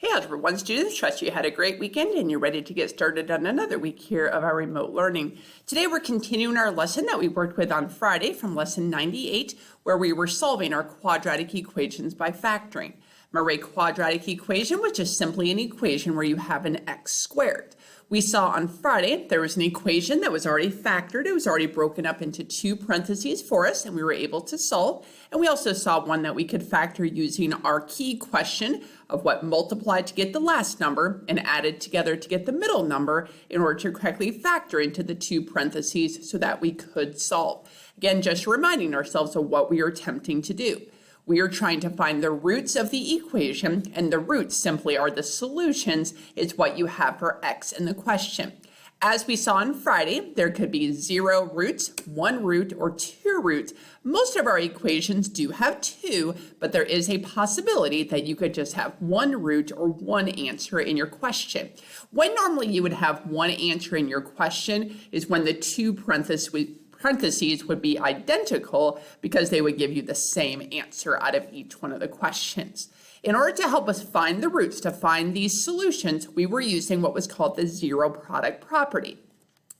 Hey everyone, students, trust you had a great weekend and you're ready to get started on another week here of our remote learning. Today we're continuing our lesson that we worked with on Friday from lesson 98, where we were solving our quadratic equations by factoring. A quadratic equation, which is simply an equation where you have an x squared. We saw on Friday there was an equation that was already factored. It was already broken up into two parentheses for us, and we were able to solve. And we also saw one that we could factor using our key question of what multiplied to get the last number and added together to get the middle number in order to correctly factor into the two parentheses so that we could solve. Again, just reminding ourselves of what we are attempting to do. We are trying to find the roots of the equation, and the roots simply are the solutions. It's what you have for x in the question. As we saw on Friday, there could be 0 roots, 1 root, or 2 roots. Most of our equations do have 2, but there is a possibility that you could just have 1 root or 1 answer in your question. When normally you would have 1 answer in your question is when the two parentheses would be identical because they would give you the same answer out of each one of the questions. In order to help us find the roots, to find these solutions, we were using what was called the zero product property.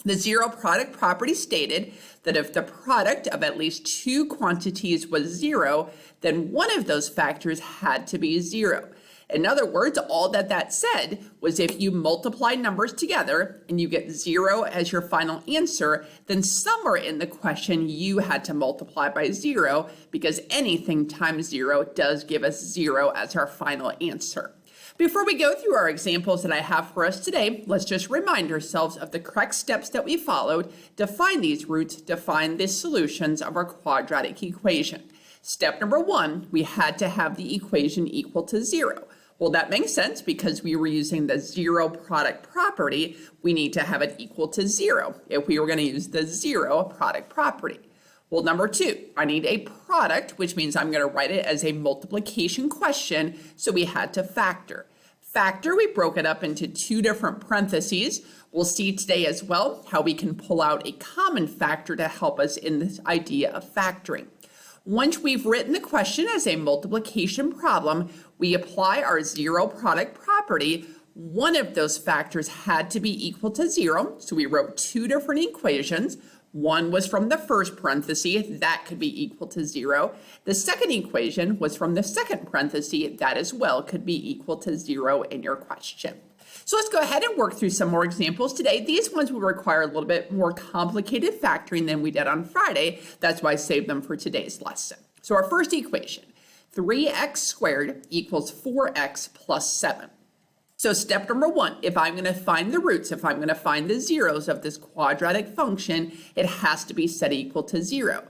The zero product property stated that if the product of at least two quantities was 0, then one of those factors had to be 0. In other words, all that said was if you multiply numbers together and you get 0 as your final answer, then somewhere in the question you had to multiply by 0 because anything times 0 does give us 0 as our final answer. Before we go through our examples that I have for us today, let's just remind ourselves of the correct steps that we followed to find these roots, to find the solutions of our quadratic equation. Step number 1, we had to have the equation equal to 0. Well, that makes sense because we were using the zero product property. We need to have it equal to 0 if we were going to use the zero product property. Well, number 2, I need a product, which means I'm going to write it as a multiplication question, so we had to factor. Factor, we broke it up into two different parentheses. We'll see today as well how we can pull out a common factor to help us in this idea of factoring. Once we've written the question as a multiplication problem, we apply our zero product property. One of those factors had to be equal to 0, so we wrote two different equations. One was from the first parenthesis, that could be equal to 0. The second equation was from the second parenthesis, that as well could be equal to 0 in your question. So let's go ahead and work through some more examples today. These ones will require a little bit more complicated factoring than we did on Friday. That's why I saved them for today's lesson. So our first equation, 3x squared equals 4x plus 7. So step number 1, if I'm going to find the roots, if I'm going to find the zeros of this quadratic function, it has to be set equal to 0.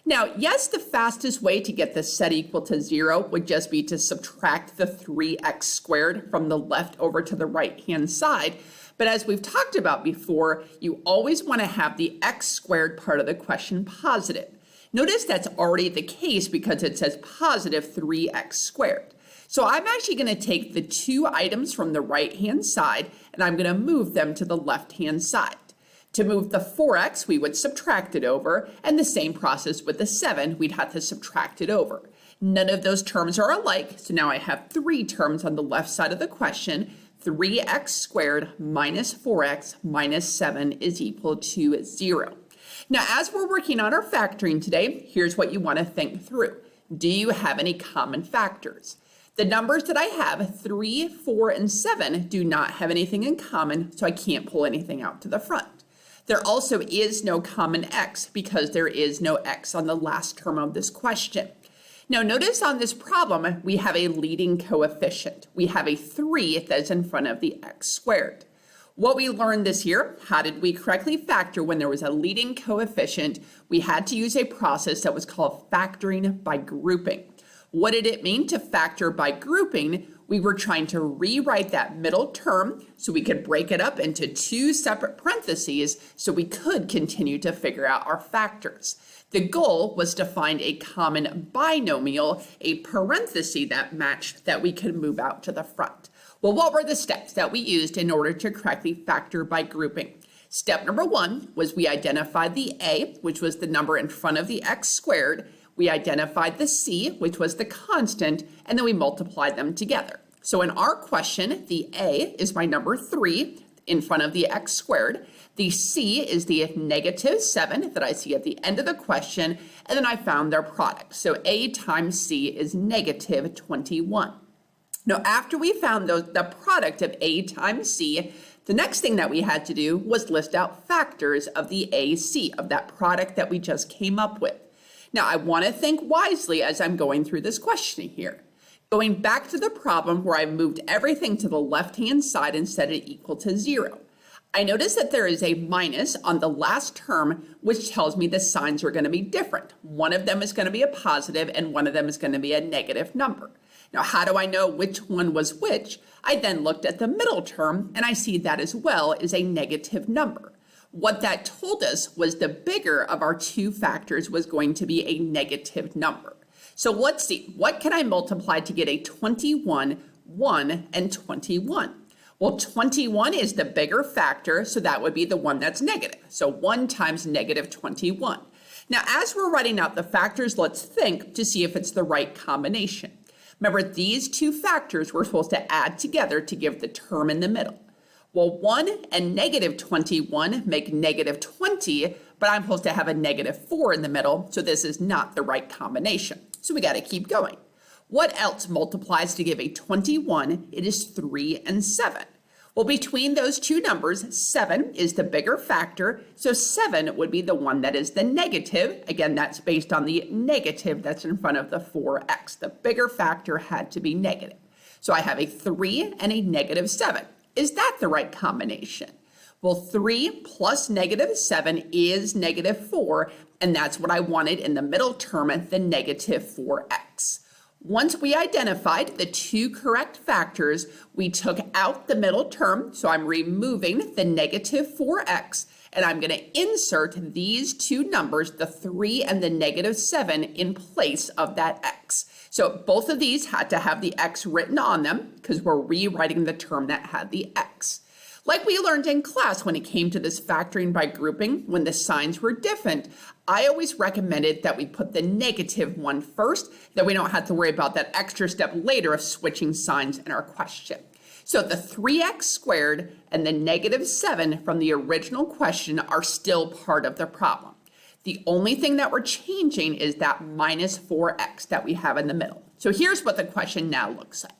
Now, yes, the fastest way to get this set equal to 0 would just be to subtract the 3x squared from the left over to the right-hand side. But as we've talked about before, you always want to have the x squared part of the question positive. Notice that's already the case because it says positive 3x squared. So I'm actually going to take the two items from the right-hand side and I'm going to move them to the left-hand side. To move the 4x, we would subtract it over, and the same process with the 7, we'd have to subtract it over. None of those terms are alike, so now I have 3 terms on the left side of the question. 3x squared minus 4x minus 7 is equal to 0. Now, as we're working on our factoring today, here's what you want to think through. Do you have any common factors? The numbers that I have, 3, 4, and 7, do not have anything in common, so I can't pull anything out to the front. There also is no common x because there is no x on the last term of this question. Now notice on this problem, we have a leading coefficient. We have a 3 that's in front of the x squared. What we learned this year, how did we correctly factor when there was a leading coefficient? We had to use a process that was called factoring by grouping. What did it mean to factor by grouping? We were trying to rewrite that middle term so we could break it up into two separate parentheses so we could continue to figure out our factors. The goal was to find a common binomial, a parenthesis that matched that we could move out to the front. Well, what were the steps that we used in order to correctly factor by grouping? Step number 1 was we identified the a, which was the number in front of the x squared. We identified the c, which was the constant, and then we multiplied them together. So in our question, the a is my number 3 in front of the x squared. The c is the -7 that I see at the end of the question, and then I found their product. So a times c is -21. Now, after we found the product of a times c, the next thing that we had to do was list out factors of the AC, of that product that we just came up with. Now, I want to think wisely as I'm going through this question here. Going back to the problem where I moved everything to the left-hand side and set it equal to 0. I notice that there is a minus on the last term, which tells me the signs are going to be different. One of them is going to be a positive and one of them is going to be a negative number. Now, how do I know which one was which? I then looked at the middle term and I see that as well is a negative number. What that told us was the bigger of our two factors was going to be a negative number. So let's see, what can I multiply to get a 21, 1, and 21? Well, 21 is the bigger factor, so that would be the one that's negative. So 1 times -21. Now, as we're writing out the factors, let's think to see if it's the right combination. Remember, these two factors we're supposed to add together to give the term in the middle. Well, 1 and -21 make -20, but I'm supposed to have a -4 in the middle, so this is not the right combination. So we got to keep going. What else multiplies to give a 21? It is 3 and 7. Well, between those two numbers, 7 is the bigger factor, so 7 would be the one that is the negative. Again, that's based on the negative that's in front of the 4x. The bigger factor had to be negative. So I have a 3 and a -7. Is that the right combination? Well, 3 plus -7 is -4, and that's what I wanted in the middle term, the -4x. Once we identified the two correct factors, we took out the middle term, so I'm removing the -4x, and I'm going to insert these two numbers, the 3 and the -7, in place of that x. So both of these had to have the x written on them because we're rewriting the term that had the x. Like we learned in class when it came to this factoring by grouping, when the signs were different, I always recommended that we put the -1 first, that we don't have to worry about that extra step later of switching signs in our question. So the 3x squared and the -7 from the original question are still part of the problem. The only thing that we're changing is that -4x that we have in the middle. So here's what the question now looks like.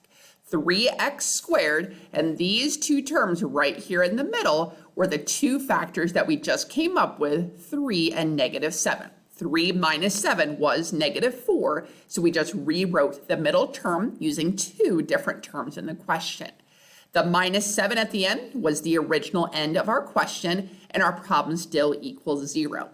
3x squared, and these two terms right here in the middle were the two factors that we just came up with, 3 and -7. 3 minus 7 was -4, so we just rewrote the middle term using two different terms in the question. The -7 at the end was the original end of our question, and our problem still equals 0.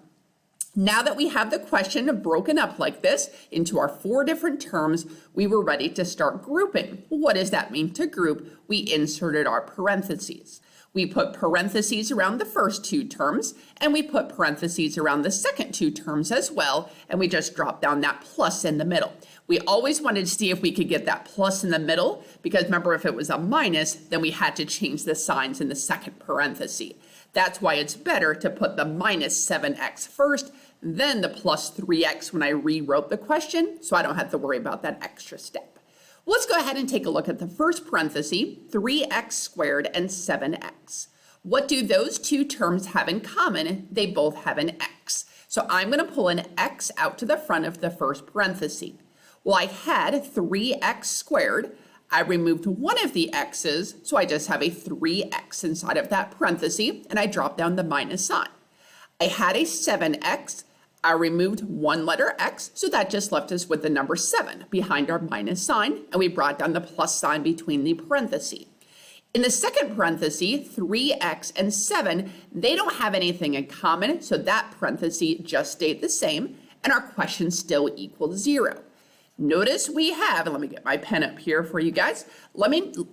Now that we have the question broken up like this into our 4 different terms, we were ready to start grouping. What does that mean to group? We inserted our parentheses. We put parentheses around the first 2 terms, and we put parentheses around the second 2 terms as well, and we just dropped down that plus in the middle. We always wanted to see if we could get that plus in the middle, because remember, if it was a minus, then we had to change the signs in the second parenthesis. That's why it's better to put the -7x first, then the plus 3x when I rewrote the question, so I don't have to worry about that extra step. Well, let's go ahead and take a look at the first parenthesis, 3x squared and 7x. What do those two terms have in common? They both have an x. So I'm going to pull an x out to the front of the first parenthesis. Well, I had 3x squared. I removed one of the x's, so I just have a 3x inside of that parenthesis, and I dropped down the minus sign. I had a 7x. I removed one letter x, so that just left us with the number 7 behind our minus sign, and we brought down the plus sign between the parentheses. In the second parenthesis, 3x and 7, they don't have anything in common, so that parenthesis just stayed the same, and our question still equals 0. Notice we have, and let me get my pen up here for you guys.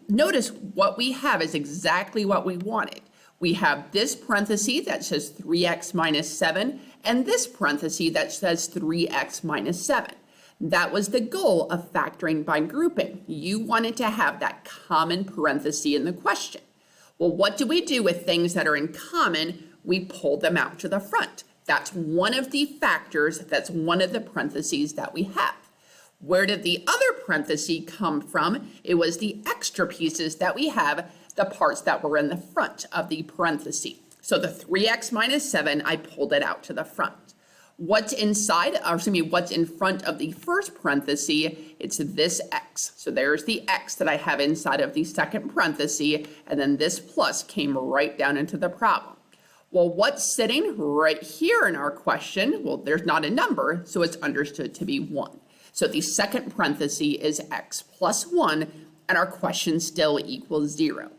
Notice what we have is exactly what we wanted. We have this parenthesis that says 3x minus 7, and this parenthesis that says 3x minus 7. That was the goal of factoring by grouping. You wanted to have that common parenthesis in the question. Well, what do we do with things that are in common? We pull them out to the front. That's one of the factors, that's one of the parentheses that we have. Where did the other parenthesis come from? It was the extra pieces that we have, the parts that were in the front of the parenthesis. So the 3x minus 7, I pulled it out to the front. What's inside, or excuse me, what's in front of the first parenthesis? It's this x. So there's the x that I have inside of the second parenthesis, and then this plus came right down into the problem. Well, what's sitting right here in our question? Well, there's not a number, so it's understood to be 1. So the second parenthesis is x plus 1, and our question still equals 0.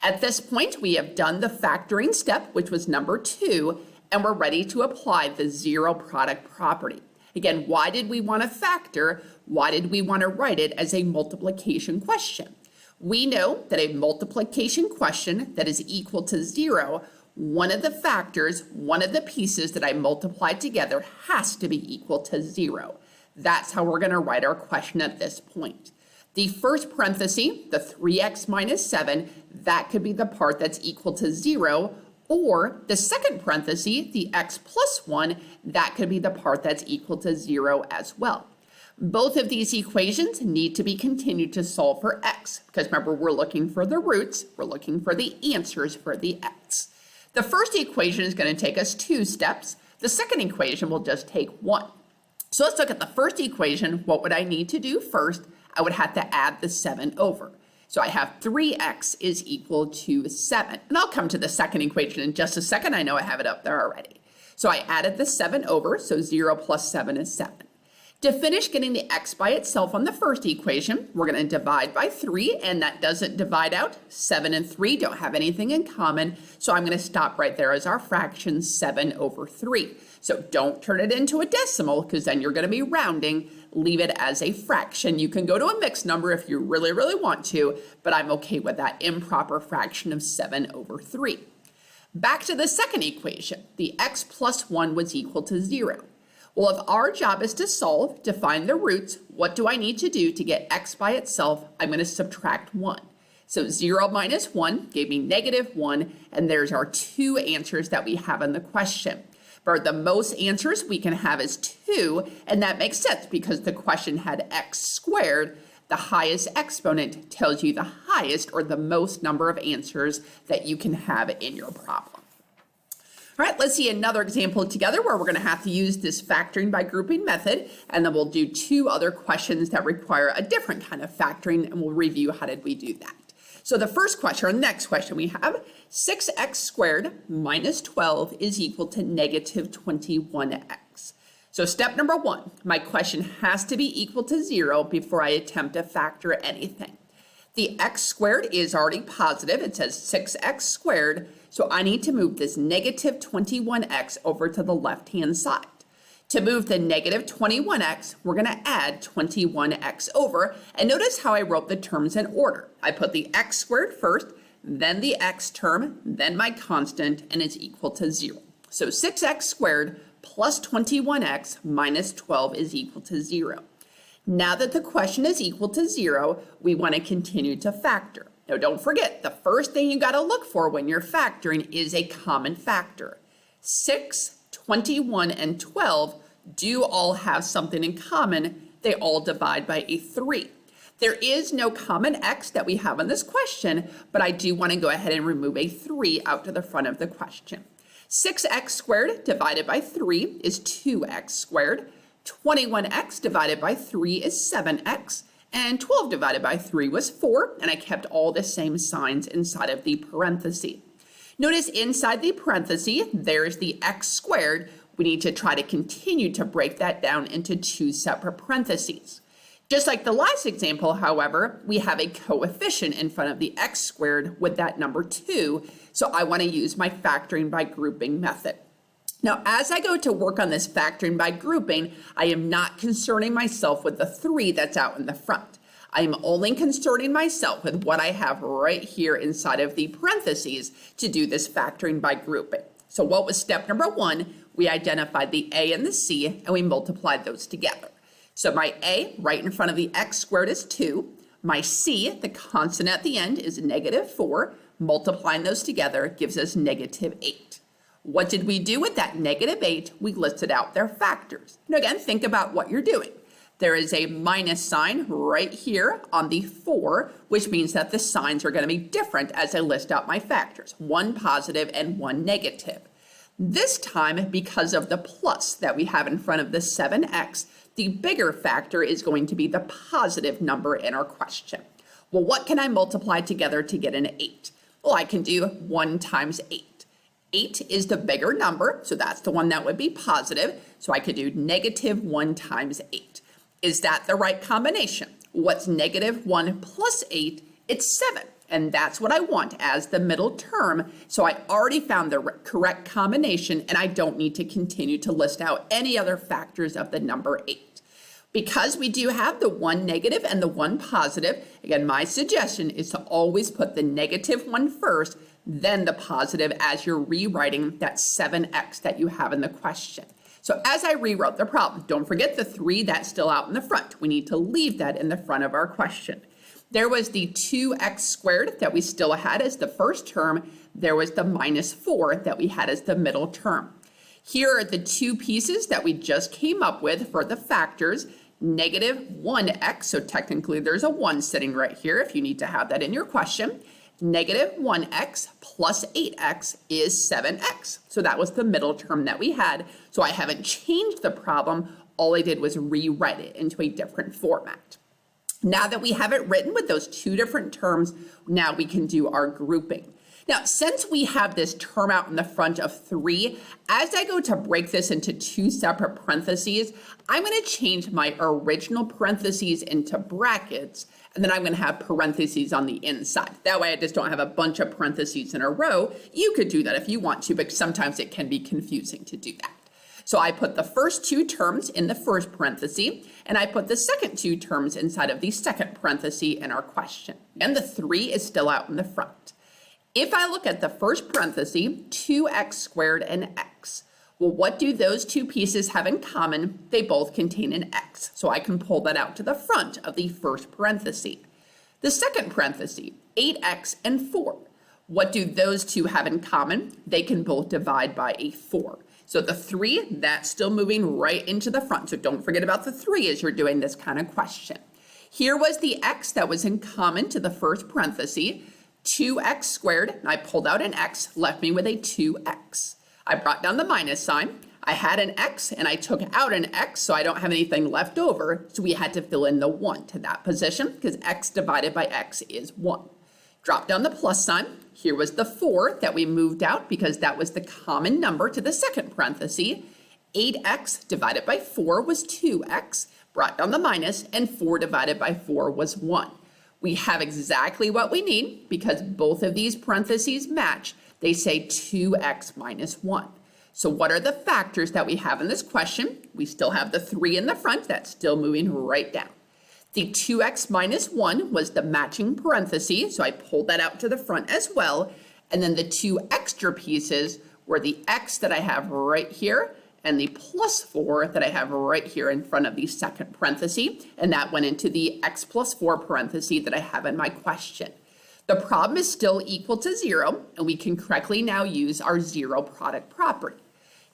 At this point, we have done the factoring step, which was number 2, and we're ready to apply the zero product property. Again, why did we want to factor? Why did we want to write it as a multiplication question? We know that a multiplication question that is equal to 0, one of the factors, one of the pieces that I multiplied together has to be equal to 0. That's how we're going to write our question at this point. The first parenthesis, the 3x minus 7, that could be the part that's equal to 0, or the second parenthesis, the x plus 1, that could be the part that's equal to 0 as well. Both of these equations need to be continued to solve for x, because remember, we're looking for the roots, we're looking for the answers for the x. The first equation is going to take us 2 steps. The second equation will just take 1. So let's look at the first equation. What would I need to do first? I would have to add the 7 over. So I have 3x is equal to 7. And I'll come to the second equation in just a second. I know I have it up there already. So I added the 7 over, so 0 plus 7 is 7. To finish getting the x by itself on the first equation, we're going to divide by 3, and that doesn't divide out. 7 and 3 don't have anything in common, so I'm going to stop right there as our fraction 7 over 3. So don't turn it into a decimal, because then you're going to be rounding. Leave it as a fraction. You can go to a mixed number if you really, really want to, but I'm okay with that improper fraction of 7 over 3. Back to the second equation. The x plus 1 was equal to 0. Well, if our job is to solve, to find the roots, what do I need to do to get x by itself? I'm going to subtract 1. So 0 minus 1 gave me negative 1, and there's our 2 answers that we have in the question. But the most answers we can have is 2, and that makes sense because the question had x squared. The highest exponent tells you the highest or the most number of answers that you can have in your problem. All right, let's see another example together where we're going to have to use this factoring by grouping method, and then we'll do 2 other questions that require a different kind of factoring, and we'll review how did we do that. So the first question, or the next question we have, 6x squared minus 12 is equal to negative 21x. So step number 1, my question has to be equal to 0 before I attempt to factor anything. The x squared is already positive. It says 6x squared. So I need to move this negative 21x over to the left-hand side. To move the negative 21x, we're going to add 21x over. And notice how I wrote the terms in order. I put the x squared first, then the x term, then my constant, and it's equal to 0. So 6x squared plus 21x minus 12 is equal to 0. Now that the question is equal to 0, we want to continue to factor. Now don't forget, the first thing you got to look for when you're factoring is a common factor. 6, 21, and 12 do all have something in common. They all divide by a 3. There is no common x that we have in this question, but I do want to go ahead and remove a 3 out to the front of the question. 6x squared divided by 3 is 2x squared. 21x divided by 3 is 7x. And 12 divided by 3 was 4, and I kept all the same signs inside of the parenthesis. Notice inside the parenthesis, there's the x squared. We need to try to continue to break that down into 2 separate parentheses. Just like the last example, however, we have a coefficient in front of the x squared with that number 2, so I want to use my factoring by grouping method. Now, as I go to work on this factoring by grouping, I am not concerning myself with the 3 that's out in the front. I am only concerning myself with what I have right here inside of the parentheses to do this factoring by grouping. So what was step number 1? We identified the a and the c, and we multiplied those together. So my a right in front of the x squared is 2. My c, the constant at the end, is negative 4. Multiplying those together gives us negative 8. What did we do with that negative 8? We listed out their factors. Now again, think about what you're doing. There is a minus sign right here on the 4, which means that the signs are going to be different as I list out my factors, one positive and one negative. This time, because of the plus that we have in front of the 7x, the bigger factor is going to be the positive number in our question. Well, what can I multiply together to get an 8? Well, I can do 1 times 8. 8 is the bigger number, so that's the one that would be positive. So I could do negative 1 times 8. Is that the right combination? What's negative 1 plus 8? It's 7. And that's what I want as the middle term. So I already found the correct combination, and I don't need to continue to list out any other factors of the number 8. Because we do have the 1 negative and the 1 positive, again, my suggestion is to always put the negative one first, then the positive as you're rewriting that 7x that you have in the question. So as I rewrote the problem, don't forget the 3 that's still out in the front. We need to leave that in the front of our question. There was the 2x squared that we still had as the first term. There was the minus 4 that we had as the middle term. Here are the two pieces that we just came up with for the factors. Negative 1x, so technically there's a 1 sitting right here if you need to have that in your question. Negative 1x plus 8x is 7x. So that was the middle term that we had. So I haven't changed the problem. All I did was rewrite it into a different format. Now that we have it written with those two different terms, now we can do our grouping. Now, since we have this term out in the front of 3, as I go to break this into 2 separate parentheses, I'm going to change my original parentheses into brackets, and then I'm going to have parentheses on the inside. That way I just don't have a bunch of parentheses in a row. You could do that if you want to, but sometimes it can be confusing to do that. So I put the first 2 terms in the first parenthesis, and I put the second 2 terms inside of the second parenthesis in our question. And the 3 is still out in the front. If I look at the first parenthesis, 2x squared and x, well, what do those two pieces have in common? They both contain an x, so I can pull that out to the front of the first parenthesis. The second parenthesis, 8x and 4, what do those two have in common? They can both divide by a 4. So the 3, that's still moving right into the front. So don't forget about the 3 as you're doing this kind of question. Here was the x that was in common to the first parenthesis, 2x squared, and I pulled out an x, left me with a 2x. I brought down the minus sign. I had an x, and I took out an x, so I don't have anything left over. So we had to fill in the 1 to that position, because x divided by x is 1. Drop down the plus sign. Here was the 4 that we moved out because that was the common number to the second parenthesis. 8x divided by 4 was 2x. Brought down the minus, and 4 divided by 4 was 1. We have exactly what we need because both of these parentheses match. They say 2x minus 1. So what are the factors that we have in this question? We still have the 3 in the front. That's still moving right down. The 2x minus 1 was the matching parenthesis, so I pulled that out to the front as well. And then the 2 extra pieces were the x that I have right here and the plus 4 that I have right here in front of the second parenthesis, and that went into the x plus 4 parenthesis that I have in my question. The problem is still equal to 0, and we can correctly now use our zero product property.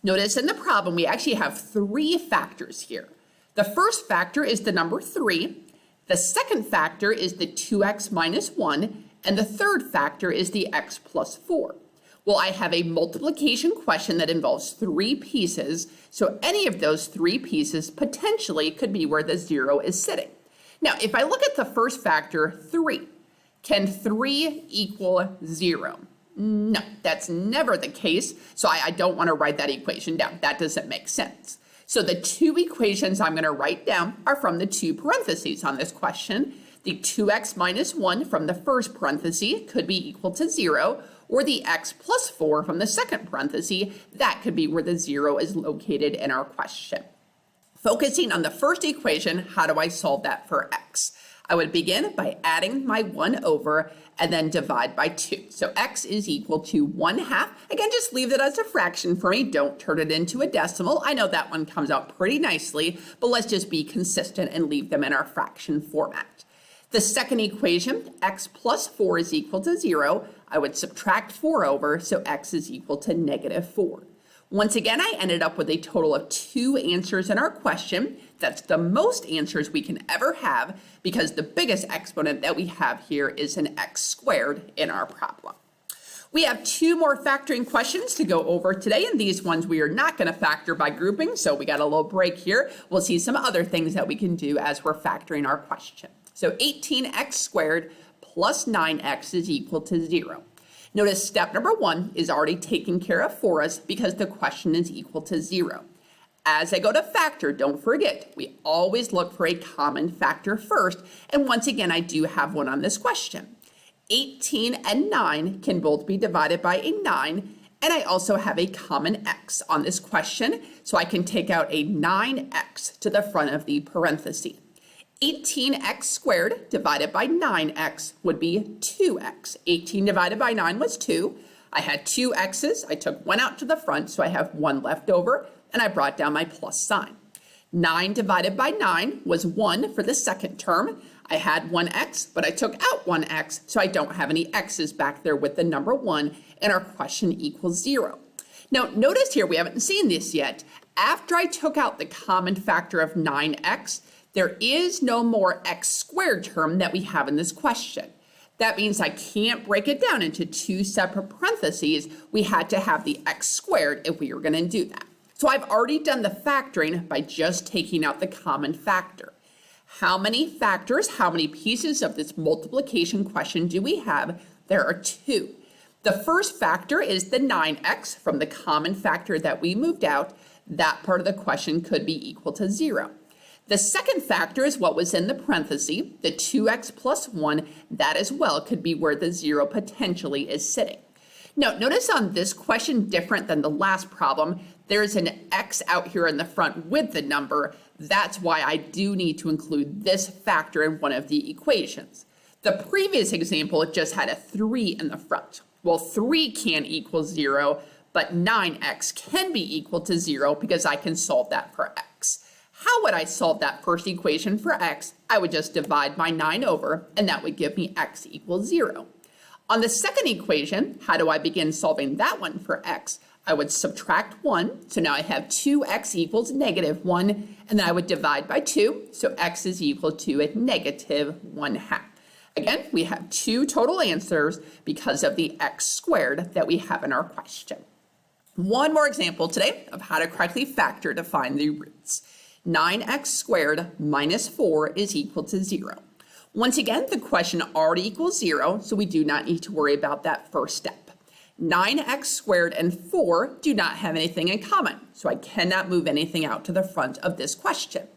Notice in the problem we actually have 3 factors here. The first factor is the number 3, the second factor is the 2x minus 1, and the third factor is the x plus 4. Well, I have a multiplication question that involves 3 pieces, so any of those 3 pieces potentially could be where the 0 is sitting. Now, if I look at the first factor, 3, can 3 equal 0? No, that's never the case, so I don't want to write that equation down. That doesn't make sense. So the 2 equations I'm going to write down are from the 2 parentheses on this question. The 2x minus 1 from the first parenthesis could be equal to 0, or the x plus 4 from the second parenthesis, that could be where the 0 is located in our question. Focusing on the first equation, how do I solve that for x? I would begin by adding my 1 over and then divide by 2. So x is equal to 1/2. Again, just leave it as a fraction for me. Don't turn it into a decimal. I know that one comes out pretty nicely, but let's just be consistent and leave them in our fraction format. The second equation, x plus 4 is equal to 0. I would subtract 4 over, so x is equal to negative 4. Once again, I ended up with a total of 2 answers in our question. That's the most answers we can ever have because the biggest exponent that we have here is an x squared in our problem. We have two more factoring questions to go over today, and these ones we are not going to factor by grouping, so we got a little break here. We'll see some other things that we can do as we're factoring our question. So 18x squared plus 9x is equal to 0. Notice step number 1 is already taken care of for us because the question is equal to 0. As I go to factor, don't forget, we always look for a common factor first, and once again, I do have one on this question. 18 and 9 can both be divided by a 9, and I also have a common x on this question, so I can take out a 9x to the front of the parenthesis. 18x squared divided by 9x would be 2x. 18 divided by 9 was 2. I had two x's. I took one out to the front, so I have one left over, and I brought down my plus sign. 9 divided by 9 was 1 for the second term. I had one x, but I took out one x, so I don't have any x's back there with the number 1, and our question equals 0. Now, notice here, we haven't seen this yet. After I took out the common factor of 9x, there is no more x squared term that we have in this question. That means I can't break it down into two separate parentheses. We had to have the x squared if we were going to do that. So I've already done the factoring by just taking out the common factor. How many factors, how many pieces of this multiplication question do we have? There are 2. The first factor is the 9x from the common factor that we moved out. That part of the question could be equal to 0. The second factor is what was in the parenthesis, the 2x plus 1. That as well could be where the 0 potentially is sitting. Now, notice on this question, different than the last problem, there's an x out here in the front with the number. That's why I do need to include this factor in one of the equations. The previous example just had a 3 in the front. Well, 3 can't equal 0, but 9x can be equal to 0 because I can solve that for x. How would I solve that first equation for x? I would just divide my 9 over, and that would give me x equals 0. On the second equation, how do I begin solving that one for x? I would subtract 1, so now I have 2x equals negative 1, and then I would divide by 2, so x is equal to a negative 1/2. Again, we have 2 total answers because of the x squared that we have in our question. One more example today of how to correctly factor to find the roots. 9x squared minus 4 is equal to 0. Once again, the question already equals 0, so we do not need to worry about that first step. 9x squared and 4 do not have anything in common, so I cannot move anything out to the front of this question.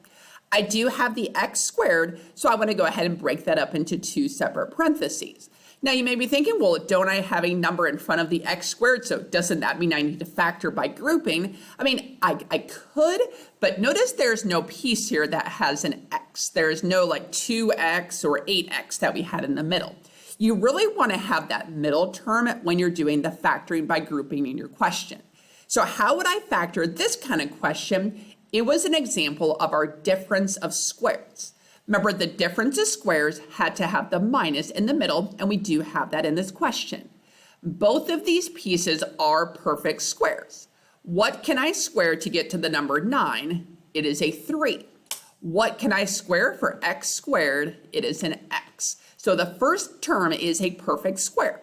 I do have the x squared, so I want to go ahead and break that up into 2 separate parentheses. Now you may be thinking, well, don't I have a number in front of the x squared, so doesn't that mean I need to factor by grouping? I mean, I could, but notice there's no piece here that has an x. There's no like 2x or 8x that we had in the middle. You really want to have that middle term when you're doing the factoring by grouping in your question. So how would I factor this kind of question? It was an example of our difference of squares. Remember, the difference of squares had to have the minus in the middle, and we do have that in this question. Both of these pieces are perfect squares. What can I square to get to the number 9? It is a 3. What can I square for x squared? It is an x. So the first term is a perfect square.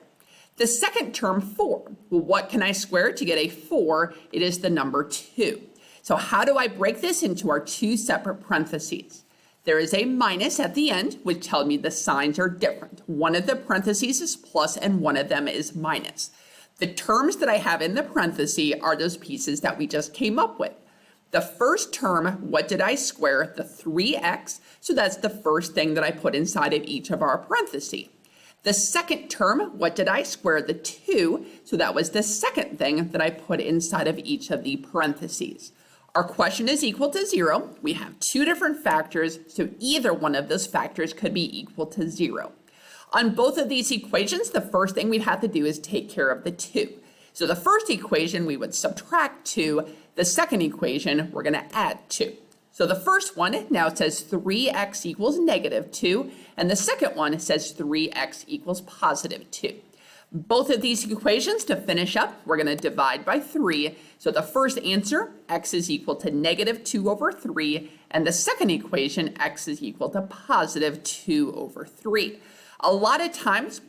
The second term, 4. Well, what can I square to get a 4? It is the number 2. So how do I break this into our 2 separate parentheses? There is a minus at the end, which tells me the signs are different. One of the parentheses is plus and one of them is minus. The terms that I have in the parentheses are those pieces that we just came up with. The first term, what did I square? The 3x, so that's the first thing that I put inside of each of our parentheses. The second term, what did I square? The 2, so that was the second thing that I put inside of each of the parentheses. Our question is equal to 0. We have 2 different factors, so either one of those factors could be equal to 0. On both of these equations, the first thing we'd have to do is take care of the 2. So the first equation, we would subtract 2. The second equation, we're going to add 2. So the first one now says 3x equals negative 2, and the second one says 3x equals positive 2. Both of these equations, to finish up, we're going to divide by 3. So the first answer, x is equal to negative 2 over 3, And the second equation, x is equal to positive 2 over 3. A lot of times,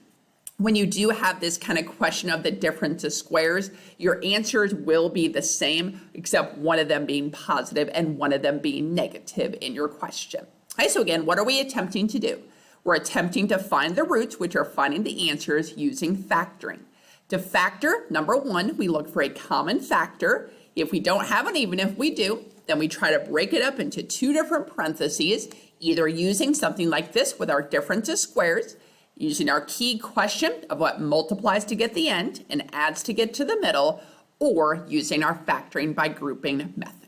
when you do have this kind of question of the difference of squares, your answers will be the same, except one of them being positive and one of them being negative in your question. Okay, so again, what are we attempting to do? We're attempting to find the roots, which are finding the answers using factoring. To factor, number one, we look for a common factor. If we don't have one, even if we do, then we try to break it up into two different parentheses, either using something like this with our difference of squares, using our key question of what multiplies to get the end and adds to get to the middle, or using our factoring by grouping method.